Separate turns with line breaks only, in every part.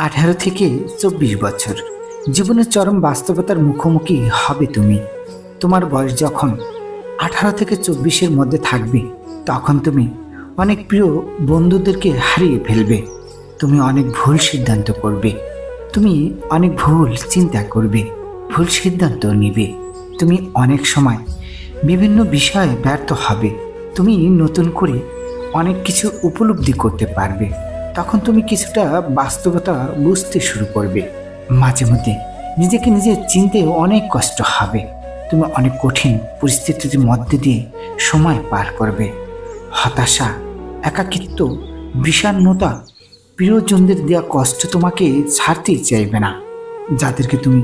18 থেকে 24 বছর জীবনের চরম বাস্তবতার মুখোমুখি হবে তুমি। তোমার বয়স যখন 18 থেকে 24-এর মধ্যে থাকবে, তখন তুমি অনেক প্রিয় বন্ধুদেরকে হারিয়ে ফেলবে। তুমি অনেক ভুল সিদ্ধান্ত করবে, তুমি অনেক ভুল চিন্তা করবে, ভুল সিদ্ধান্ত নিবে। তুমি অনেক সময় বিভিন্ন বিষয়ে ব্যর্থ হবে। তুমি নতুন করে অনেক কিছু উপলব্ধি করতে পারবে। তখন তুমি কিছুটা বাস্তবতা বুঝতে শুরু করবে। মাঝে মধ্যে নিজেকে নিজে চিনতে অনেক কষ্ট হবে। তুমি অনেক কঠিন পরিস্থিতির মধ্যে দিয়ে সময় পার করবে। হতাশা, একাকিত্ব, বিষণ্ণতা, প্রিয়জনদের দেওয়া কষ্ট তোমাকে ছাড়তেই চাইবে না। যাদেরকে তুমি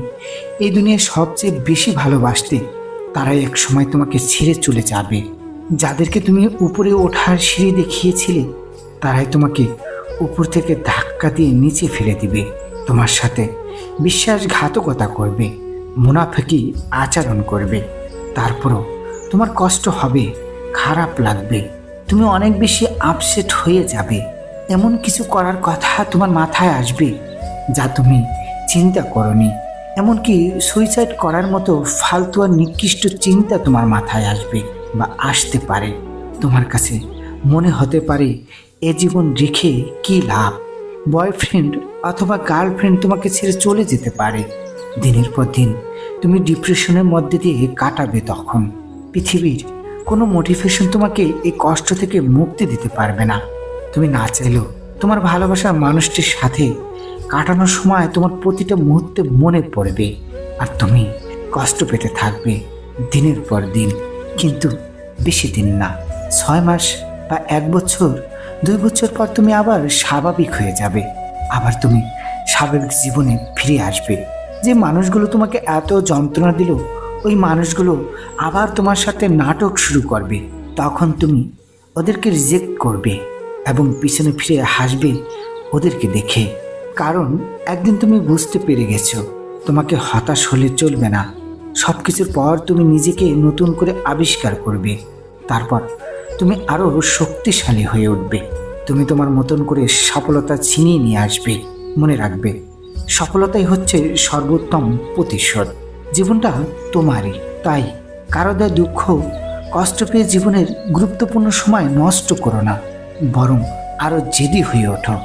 এই দুনিয়ায় সবচেয়ে বেশি ভালোবাসতে, তারাই এক সময় তোমাকে ছেড়ে চলে যাবে। যাদেরকে তুমি উপরে ওঠার সিঁড়ি দেখিয়েছিলে, তারাই তোমাকে উপর থেকে ধাক্কা দিয়ে নিচে ফেলে দিবে। তোমার সাথে বিশ্বাসঘাতকতা করবে, মুনাফিকি আচরণ করবে। তারপরও তোমার কষ্ট হবে, খারাপ লাগবে, তুমি অনেক বেশি আপসেট হয়ে যাবে। এমন কিছু করার কথা তোমার মাথায় আসবে যা তুমি চিন্তা করনি। এমনকি সুইসাইড করার মতো ফালতু আর নিকৃষ্ট চিন্তা তোমার মাথায় আসবে বা আসতে পারে। তোমার কাছে মনে হতে পারে এ জীবন রেখে কি লাভ। বয়ফ্রেন্ড অথবা গার্লফ্রেন্ড তোমাকে ছেড়ে চলে যেতে পারে। দিনের পর দিন তুমি ডিপ্রেশনের মধ্যে দিয়ে কাটাবে। তখন পৃথিবীর কোনো মোটিভেশন তোমাকে এই কষ্ট থেকে মুক্তি দিতে পারবে না। তুমি না চাইলেও তোমার ভালোবাসার মানুষটির সাথে কাটানোর সময় তোমার প্রতিটা মুহূর্তে মনে পড়বে, আর তুমি কষ্ট পেতে থাকবে দিনের পর দিন। কিন্তু বেশি দিন না, 6 মাস বা 1 বছর, 2 বছর পর তুমি আবার স্বাভাবিক হয়ে যাবে। আবার তুমি স্বাভাবিক জীবনে ফিরে আসবে। যে মানুষগুলো তোমাকে এত যন্ত্রণা দিল, ওই মানুষগুলো আবার তোমার সাথে নাটক শুরু করবে। তখন তুমি ওদেরকে রিজেক্ট করবে এবং পিছনে ফিরে হাসবে ওদেরকে দেখে। কারণ একদিন তুমি বুঝতে পেরে গেছো তোমাকে হতাশ হলে চলবে না। সব কিছুর পর তুমি নিজেকে নতুন করে আবিষ্কার করবে। তারপর তুমি আরও শক্তিশালী হয়ে উঠবে। তুমি তোমার মতন করে সফলতা ছিনিয়ে নিয়ে আসবে। মনে রাখবে, সফলতাই হচ্ছে সর্বোত্তম প্রতিশোধ। জীবনটা তোমারই, তাই কারো দেয় দুঃখ কষ্ট পেয়ে জীবনের গুরুত্বপূর্ণ সময় নষ্ট করো না, বরং আরও জেদি হয়ে ওঠো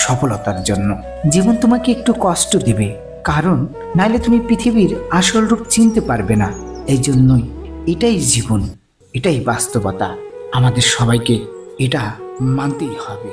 সফলতার জন্য। জীবন তোমাকে একটু কষ্ট দেবে, কারণ নাইলে তুমি পৃথিবীর আসল রূপ চিনতে পারবে না। এই জন্যই এটাই জীবন, এটাই বাস্তবতা। আমাদের সবাইকে এটা মানতেই হবে।